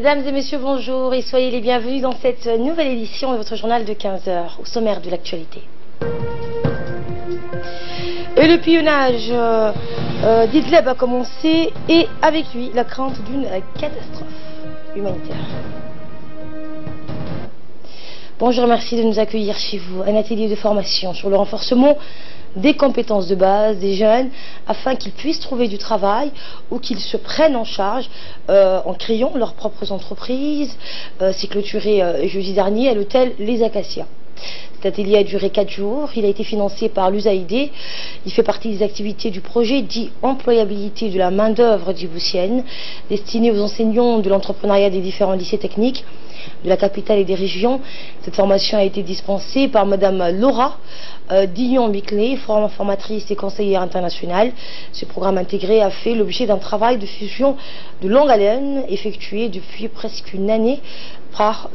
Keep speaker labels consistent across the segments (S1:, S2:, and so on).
S1: Mesdames et messieurs, bonjour et soyez les bienvenus dans cette nouvelle édition de votre journal de 15h, au sommaire de l'actualité. Et le pillonnage d'Idlib a commencé et avec lui la crainte d'une catastrophe humanitaire. Bonjour, merci de nous accueillir chez vous. Un atelier de formation sur le renforcement des compétences de base des jeunes afin qu'ils puissent trouver du travail ou qu'ils se prennent en charge en créant leurs propres entreprises. C'est clôturé jeudi dernier à l'hôtel Les Acacias. Cet atelier a duré 4 jours, il a été financé par l'USAID, il fait partie des activités du projet dit employabilité de la main-d'œuvre djiboutienne, destiné aux enseignants de l'entrepreneuriat des différents lycées techniques de la capitale et des régions. Cette formation a été dispensée par Madame Laura Dillon-Biclé, formatrice et conseillère internationale. Ce programme intégré a fait l'objet d'un travail de fusion de longue haleine effectué depuis presque une année par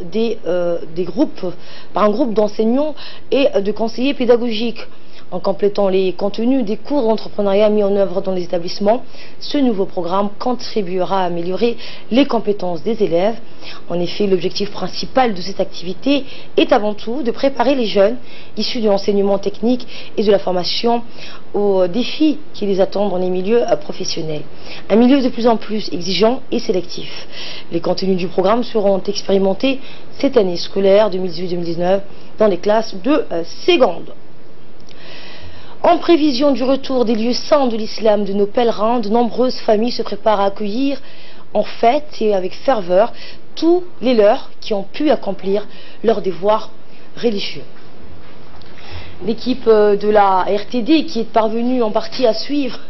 S1: un groupe d'enseignants et de conseillers pédagogiques. En complétant les contenus des cours d'entrepreneuriat mis en œuvre dans les établissements, ce nouveau programme contribuera à améliorer les compétences des élèves. En effet, l'objectif principal de cette activité est avant tout de préparer les jeunes issus de l'enseignement technique et de la formation aux défis qui les attendent dans les milieux professionnels. Un milieu de plus en plus exigeant et sélectif. Les contenus du programme seront expérimentés cette année scolaire 2018-2019 dans les classes de seconde. En prévision du retour des lieux saints de l'islam de nos pèlerins, de nombreuses familles se préparent à accueillir en fête et avec ferveur tous les leurs qui ont pu accomplir leurs devoirs religieux. L'équipe de la RTD qui est parvenue en partie à suivre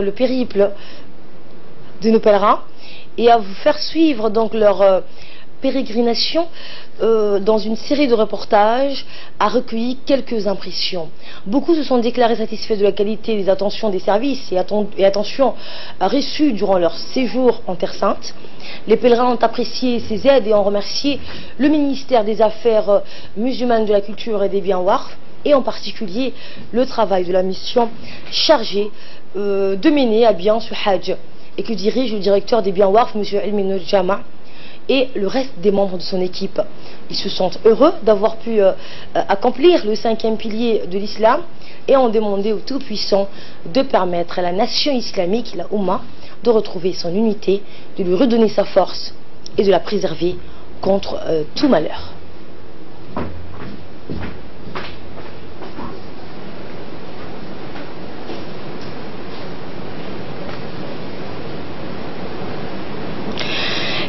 S1: le périple de nos pèlerins et à vous faire suivre donc leur pérégrination dans une série de reportages, a recueilli quelques impressions. Beaucoup se sont déclarés satisfaits de la qualité des attentions des services et attentions reçues durant leur séjour en Terre Sainte. Les pèlerins ont apprécié ces aides et ont remercié le ministère des Affaires musulmanes, de la Culture et des Biens Waqf, et en particulier le travail de la mission chargée de mener à bien ce Hajj, et que dirige le directeur des Biens Waqf, M. Elmin Jama, et le reste des membres de son équipe. Ils se sentent heureux d'avoir pu accomplir le 5e pilier de l'islam et ont demandé au Tout-Puissant de permettre à la nation islamique, la Oumma, de retrouver son unité, de lui redonner sa force et de la préserver contre tout malheur.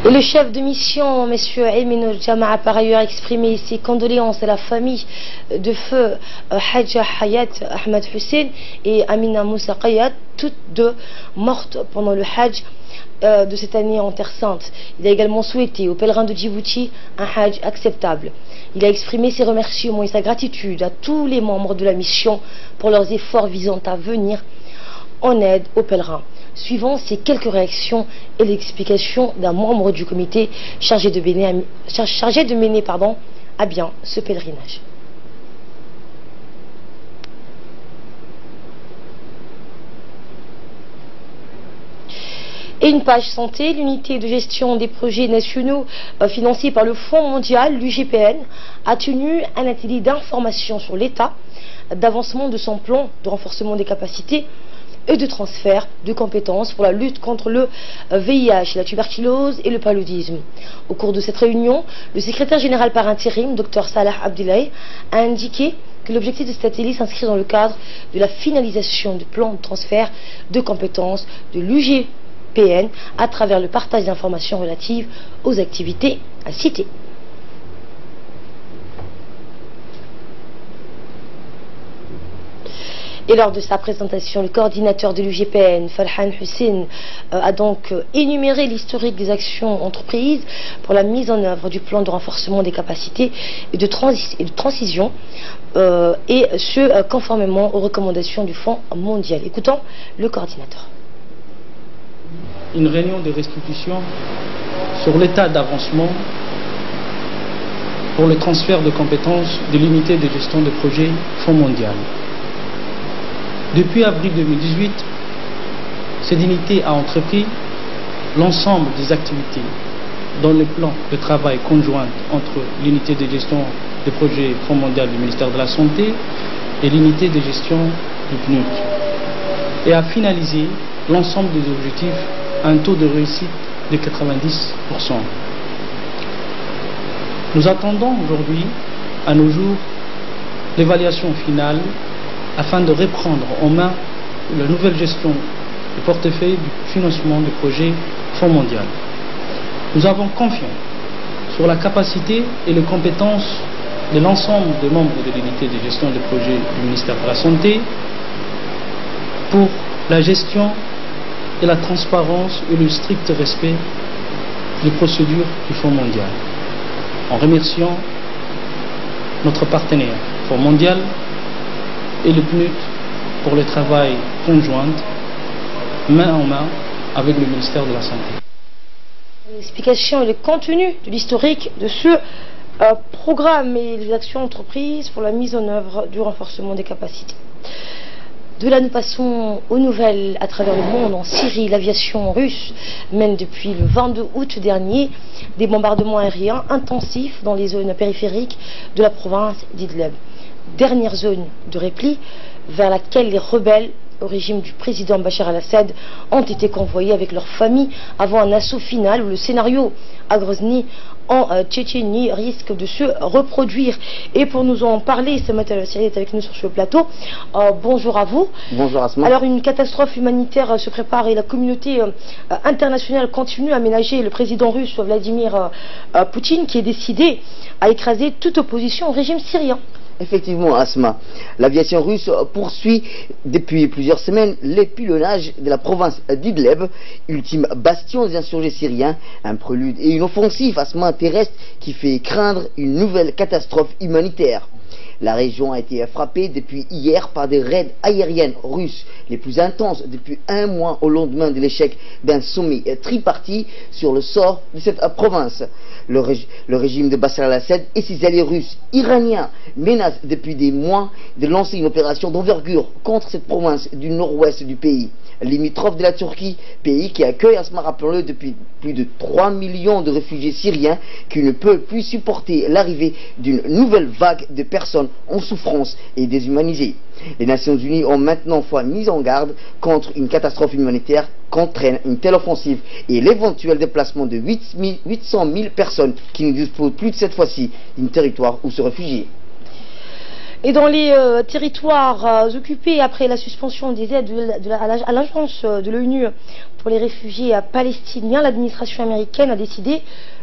S1: Et le chef de mission, M. Elmin Jama, a par ailleurs exprimé ses condoléances à la famille de feu Hadja Hayat Ahmed Hussein et Amina Moussa Qayat, toutes deux mortes pendant le Hajj de cette année en Terre Sainte. Il a également souhaité aux pèlerins de Djibouti un Hajj acceptable. Il a exprimé ses remerciements et sa gratitude à tous les membres de la mission pour leurs efforts visant à venir en aide aux pèlerins. Suivant ces quelques réactions et l'explication d'un membre du comité chargé de mener à bien ce pèlerinage. Et une page santé, l'unité de gestion des projets nationaux financés par le Fonds mondial, l'UGPN, a tenu un atelier d'information sur l'état d'avancement de son plan de renforcement des capacités et de transfert de compétences pour la lutte contre le VIH, la tuberculose et le paludisme. Au cours de cette réunion, le secrétaire général par intérim, Dr Salah Abdillahi, a indiqué que l'objectif de cet atelier s'inscrit dans le cadre de la finalisation du plan de transfert de compétences de l'UGPN à travers le partage d'informations relatives aux activités à citer. Et lors de sa présentation, le coordinateur de l'UGPN, Farhan Hussein, a donc énuméré l'historique des actions entreprises pour la mise en œuvre du plan de renforcement des capacités et de transition, et ce, conformément aux recommandations du Fonds mondial. Écoutons le coordinateur.
S2: Une réunion de restitution sur l'état d'avancement pour le transfert de compétences de l'unité de gestion de projet Fonds mondial. Depuis avril 2018, cette unité a entrepris l'ensemble des activités dans le plan de travail conjoint entre l'unité de gestion de projet Fonds mondial du ministère de la Santé et l'unité de gestion du PNUD, et a finalisé l'ensemble des objectifs à un taux de réussite de 90%. Nous attendons aujourd'hui, à nos jours, l'évaluation finale afin de reprendre en main la nouvelle gestion du portefeuille du financement du projet Fonds mondial. Nous avons confiance sur la capacité et les compétences de l'ensemble des membres de l'unité de gestion de projet du ministère de la Santé pour la gestion et la transparence et le strict respect des procédures du Fonds mondial. En remerciant notre partenaire Fonds mondial et le PNUD pour le travail conjoint, main en main, avec le ministère de la Santé.
S1: L'explication et le contenu de l'historique de ce programme et les actions entreprises pour la mise en œuvre du renforcement des capacités. De là, nous passons aux nouvelles à travers le monde. En Syrie, l'aviation russe mène depuis le 22 août dernier des bombardements aériens intensifs dans les zones périphériques de la province d'Idlib. Dernière zone de repli vers laquelle les rebelles au régime du président Bachar al-Assad ont été convoyés avec leurs familles avant un assaut final où le scénario à Grozny en Tchétchénie risque de se reproduire. Et pour nous en parler, Samantha Al-Assiri est avec nous sur ce plateau. Bonjour à vous.
S3: Bonjour Asma.
S1: Alors une catastrophe humanitaire se prépare et la communauté internationale continue à ménager le président russe Vladimir Poutine qui est décidé à écraser toute opposition au régime syrien.
S3: Effectivement, Asma, l'aviation russe poursuit depuis plusieurs semaines les pilonnages de la province d'Idlib, ultime bastion des insurgés syriens, un prélude et une offensive Asma terrestre qui fait craindre une nouvelle catastrophe humanitaire. La région a été frappée depuis hier par des raids aériennes russes, les plus intenses depuis un mois au lendemain de l'échec d'un sommet tripartite sur le sort de cette province. Le régime de Bachar al-Assad et ses alliés russes iraniens menacent depuis des mois de lancer une opération d'envergure contre cette province du nord-ouest du pays, limitrophe de la Turquie, pays qui accueille, Asma, rappelons-le, depuis plus de 3 millions de réfugiés syriens qui ne peuvent plus supporter l'arrivée d'une nouvelle vague de personnes en souffrance et déshumanisées. Les Nations Unies ont maintenant fois mis en garde contre une catastrophe humanitaire qu'entraîne une telle offensive et l'éventuel déplacement de 800 000 personnes qui ne disposent plus de cette fois-ci d'un territoire où se réfugier.
S1: Et dans les territoires occupés après la suspension des aides à l'agence de l'ONU pour les réfugiés palestiniens, l'administration américaine a décidé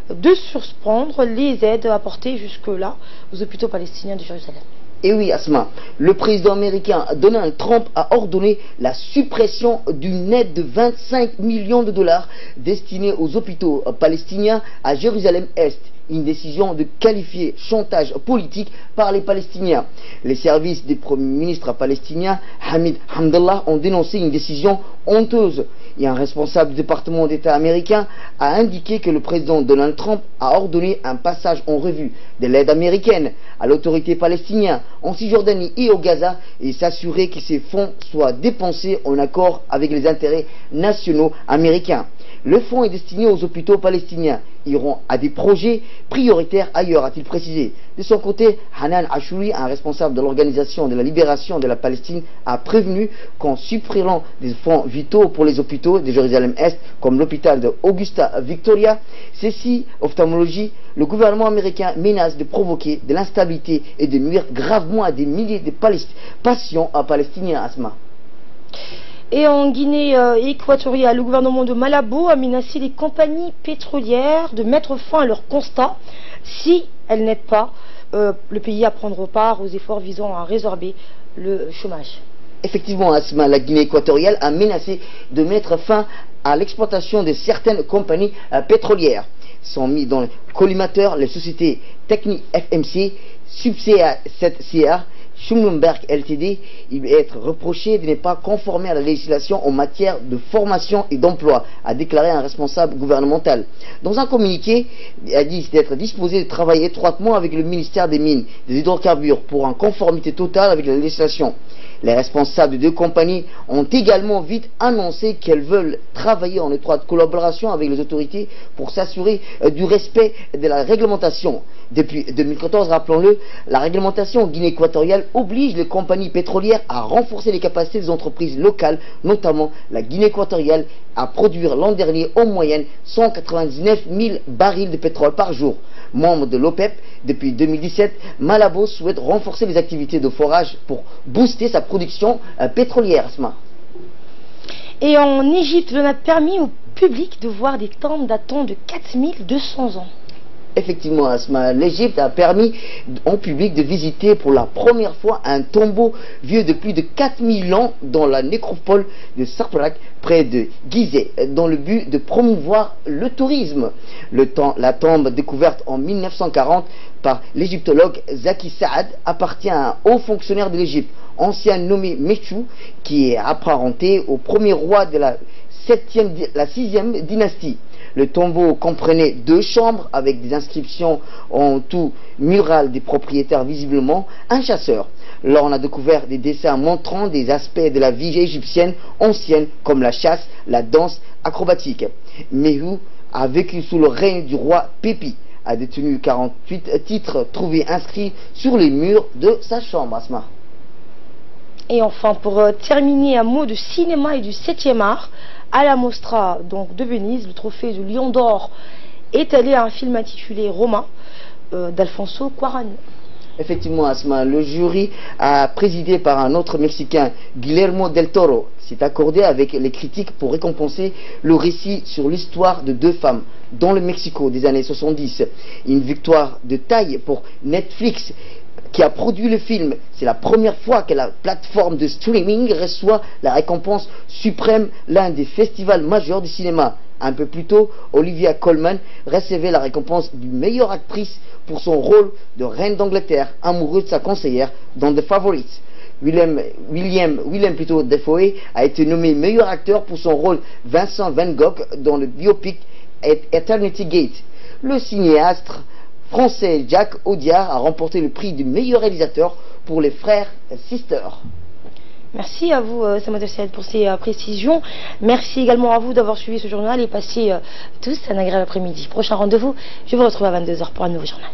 S1: de suspendre les aides apportées jusque-là aux hôpitaux palestiniens de Jérusalem.
S3: Et oui, Asma, le président américain Donald Trump a ordonné la suppression d'une aide de 25 millions de dollars destinée aux hôpitaux palestiniens à Jérusalem-Est. Une décision de qualifier chantage politique par les Palestiniens. Les services du Premier ministre palestinien Hamid Hamdallah ont dénoncé une décision honteuse. Et un responsable du département d'État américain a indiqué que le président Donald Trump a ordonné un passage en revue de l'aide américaine à l'autorité palestinienne en Cisjordanie et au Gaza et s'assurer que ces fonds soient dépensés en accord avec les intérêts nationaux américains. Le fonds est destiné aux hôpitaux palestiniens, iront à des projets prioritaires ailleurs, a-t-il précisé. De son côté, Hanan Ashouri, un responsable de l'Organisation de la Libération de la Palestine, a prévenu qu'en supprimant des fonds vitaux pour les hôpitaux de Jérusalem-Est, comme l'hôpital de Augusta Victoria, ceci, ophtalmologie, le gouvernement américain menace de provoquer de l'instabilité et de nuire gravement à des milliers de patients palestiniens, Asma.
S1: Et en Guinée équatoriale, le gouvernement de Malabo a menacé les compagnies pétrolières de mettre fin à leur constat si elles n'aident pas le pays à prendre part aux efforts visant à résorber le chômage.
S3: Effectivement, Asma, la Guinée équatoriale a menacé de mettre fin à l'exploitation de certaines compagnies pétrolières. Sont mis dans le collimateur les sociétés techniques FMC, Subsea 7CR, Schlumberger Ltd, il va être reproché de ne pas conformer à la législation en matière de formation et d'emploi, a déclaré un responsable gouvernemental. Dans un communiqué, il a dit d'être disposé de travailler étroitement avec le ministère des Mines et des Hydrocarbures pour une conformité totale avec la législation. Les responsables de deux compagnies ont également vite annoncé qu'elles veulent travailler en étroite collaboration avec les autorités pour s'assurer du respect de la réglementation. Depuis 2014, rappelons-le, la réglementation en Guinée équatoriale oblige les compagnies pétrolières à renforcer les capacités des entreprises locales, notamment la Guinée équatoriale, à produire l'an dernier en moyenne 199 000 barils de pétrole par jour. Membre de l'OPEP depuis 2017, Malabo souhaite renforcer les activités de forage pour booster sa production pétrolière.
S1: Et en Égypte, l'on a permis au public de voir des tombes datant de 4200 ans.
S3: Effectivement, Asma, l'Égypte a permis au public de visiter pour la première fois un tombeau vieux de plus de 4000 ans dans la nécropole de Sarparak, près de Gizeh, dans le but de promouvoir le tourisme. La tombe découverte en 1940 par l'égyptologue Zaki Saad appartient à un haut fonctionnaire de l'Égypte, ancien nommé Mechou, qui est apparenté au premier roi de la 6e dynastie. Le tombeau comprenait 2 chambres avec des inscriptions en tout murales des propriétaires, visiblement un chasseur. Là, on a découvert des dessins montrant des aspects de la vie égyptienne ancienne comme la chasse, la danse acrobatique. Mehou a vécu sous le règne du roi Pépi, a détenu 48 titres trouvés inscrits sur les murs de sa chambre. Asma.
S1: Et enfin, pour terminer, un mot de cinéma et du 7e art. À la Mostra donc, de Venise, le trophée du Lion d'Or est allé à un film intitulé Roma d'Alfonso Cuarón.
S3: Effectivement, Asma, le jury présidé par un autre Mexicain, Guillermo del Toro, s'est accordé avec les critiques pour récompenser le récit sur l'histoire de 2 femmes dans le Mexico des années 70. Une victoire de taille pour Netflix, qui a produit le film. C'est la première fois que la plateforme de streaming reçoit la récompense suprême, l'un des festivals majeurs du cinéma. Un peu plus tôt, Olivia Colman recevait la récompense du meilleure actrice pour son rôle de reine d'Angleterre, amoureuse de sa conseillère dans The Favorites. William Dafoe a été nommé meilleur acteur pour son rôle Vincent Van Gogh dans le biopic Eternity Gate. Le cinéaste français Jacques Audiard a remporté le prix du meilleur réalisateur pour les frères Sisters.
S1: Merci à vous, Samuel Saad, pour ces précisions. Merci également à vous d'avoir suivi ce journal et passez tous un agréable après-midi. Prochain rendez-vous, je vous retrouve à 22 h pour un nouveau journal.